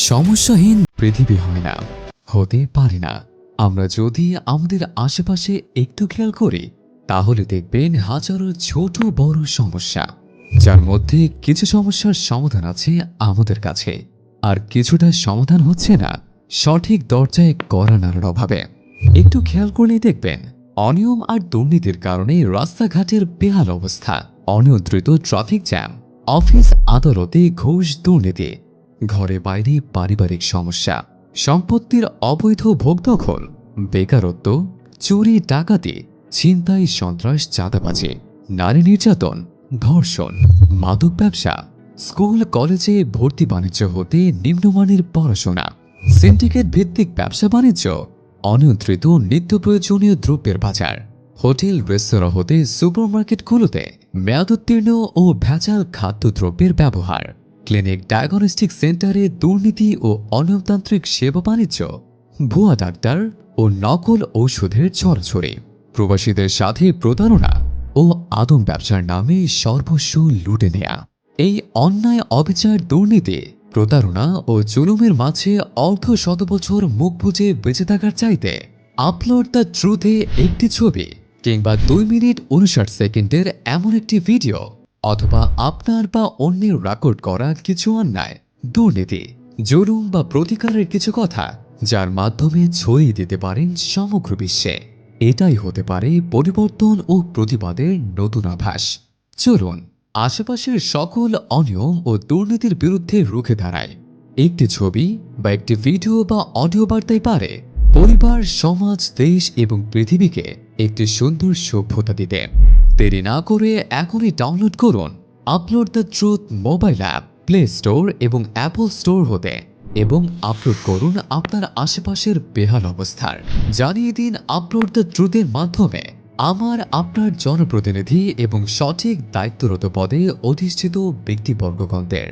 সমস্যাহীন পৃথিবী হয় না, হতে পারে না। আমরা যদি আমাদের আশেপাশে একটু খেয়াল করি তাহলে দেখবেন হাজারো ছোট বড় সমস্যা, যার মধ্যে কিছু সমস্যার সমাধান আছে আমাদের কাছে, আর কিছুটা সমাধান হচ্ছে না সঠিক দরজায় কড়া নাড়ার অভাবে। একটু খেয়াল করলেই দেখবেন অনিয়ম আর দুর্নীতির কারণে রাস্তাঘাটের বেহাল অবস্থা, অনিয়ন্ত্রিত ট্রাফিক জ্যাম, অফিস আদালতে ঘুষ দুর্নীতি, ঘরে বাইরে পারিবারিক সমস্যা, সম্পত্তির অবৈধ ভোগ দখল, বেকারত্ব, চুরি ডাকাতি, ছিনতাই সন্ত্রাস চাঁদাবাজি, নারী নির্যাতন, ধর্ষণ, মাদক ব্যবসা, স্কুল কলেজে ভর্তি বাণিজ্য হতে নিম্নমানের পড়াশোনা, সিন্ডিকেট ভিত্তিক ব্যবসা বাণিজ্য, অনিয়ন্ত্রিত নিত্য প্রয়োজনীয় দ্রব্যের বাজার, হোটেল রেস্তোরাঁ হতে সুপারমার্কেটগুলোতে মেয়াদোত্তীর্ণ ও ভেজাল খাদ্যদ্রব্যের ব্যবহার, ক্লিনিক ডায়াগনস্টিক সেন্টারে দুর্নীতি ও অনিয়মতান্ত্রিক সেবা বাণিজ্য, ভুয়া ডাক্তার ও নকল ঔষধের ছড়াছড়ি, প্রবাসীদের সাথে প্রতারণা ও আদম ব্যবসার নামে সর্বস্ব লুটে নেয়া। এই অন্যায়, অবিচার, দুর্নীতি, প্রতারণা ও জুলুমের মাঝে অর্ধ শত বছর মুখ বুজে বেঁচে থাকার চাইতে আপলোড দ্য ট্রুথে একটি ছবি কিংবা 2 মিনিট 59 সেকেন্ডের এমন একটি ভিডিও, অথবা আপনার বা অন্যের রেকর্ড করা কিছু অন্যায়, দুর্নীতি, জুলুম বা প্রতিকারের কিছু কথা, যার মাধ্যমে ছড়িয়ে দিতে পারেন সমগ্র বিশ্বে। এটাই হতে পারে পরিবর্তন ও প্রতিবাদের নতুন আভাস। চলুন আশেপাশের সকল অনিয়ম ও দুর্নীতির বিরুদ্ধে রুখে দাঁড়ায়। একটি ছবি বা একটি ভিডিও বা অডিও বার্তাই পারে পরিবার, সমাজ, দেশ এবং পৃথিবীকে একটি সুন্দর সভ্যতা দিতে। দেরি না করে এখনই ডাউনলোড করুন upload the truth mobile app play store এবং অ্যাপল স্টোর হতে, এবং আপলোড করুন আপনার আশেপাশের বেহাল অবস্থার। জানিয়ে দিন আপলোড দ্য ট্রুথের মাধ্যমে আপনার জনপ্রতিনিধি এবং সঠিক দায়িত্বরত পদে অধিষ্ঠিত ব্যক্তিবর্গগণদের।